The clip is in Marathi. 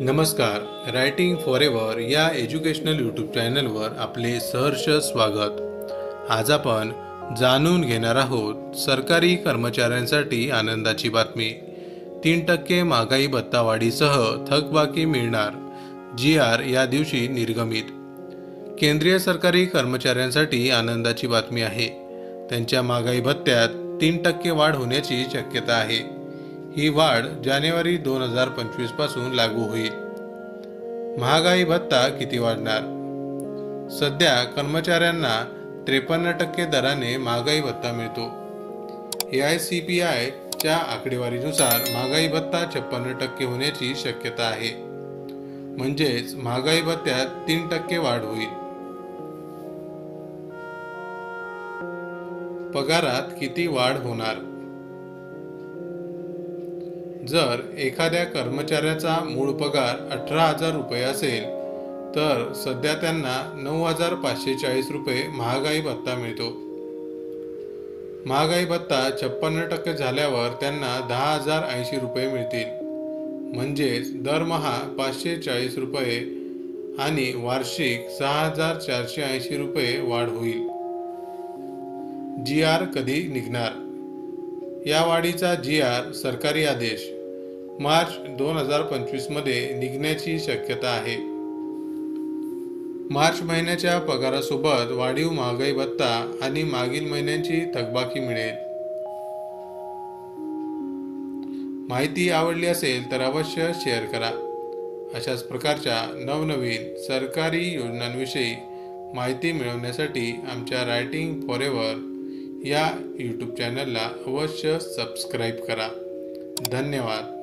नमस्कार. रायटिंग फॉरेवर या एज्युकेशनल यूट्यूब चॅनलवर आपले सहर्ष स्वागत. आज आपण जाणून घेणार आहोत सरकारी कर्मचाऱ्यांसाठी आनंदाची बातमी. 3% महागाई भत्तावाढीसह थकबाकी मिळणार. GR या दिवशी निर्गमित. केंद्रीय सरकारी कर्मचाऱ्यांसाठी आनंदाची बातमी आहे. त्यांच्या महागाई भत्त्यात 3% वाढ होण्याची शक्यता आहे. ही वाढ जानेवारी 2025 पासून लागू होईल. महागाई भत्ता किती वाढणार? सध्या कर्मचाऱ्यांना 53% दराने महागाई भत्ता मिळतो. AICPI च्या आकडेवारीनुसार महागाई भत्ता 56% होण्याची शक्यता आहे. म्हणजेच महागाई भत्त्यात 3% वाढ होईल. पगारात किती वाढ होणार? जर एखाद्या कर्मचाऱ्याचा मूळ पगार 18,000 रुपये असेल तर सध्या त्यांना 9,540 रुपये महागाई भत्ता मिळतो. महागाई भत्ता 56% झाल्यावर त्यांना 10,080 रुपये मिळतील. म्हणजेच दरमहा 540 रुपये आणि वार्षिक 6,480 रुपये वाढ होईल. GR कधी निघणार? या वाढीचा GR सरकारी आदेश मार्च 2025 मध्ये निघण्याची शक्यता आहे. मार्च महिन्याच्या पगारासोबत वाढीव महागाई भत्ता आणि मागील महिन्यांची थकबाकी मिळेल. माहिती आवडली असेल तर अवश्य शेअर करा. अशाच प्रकारच्या नवनवीन सरकारी योजनांविषयी माहिती मिळवण्यासाठी आमच्या रायटिंग फॉरेवर या यूट्यूब चॅनलला अवश्य सबस्क्राईब करा. धन्यवाद.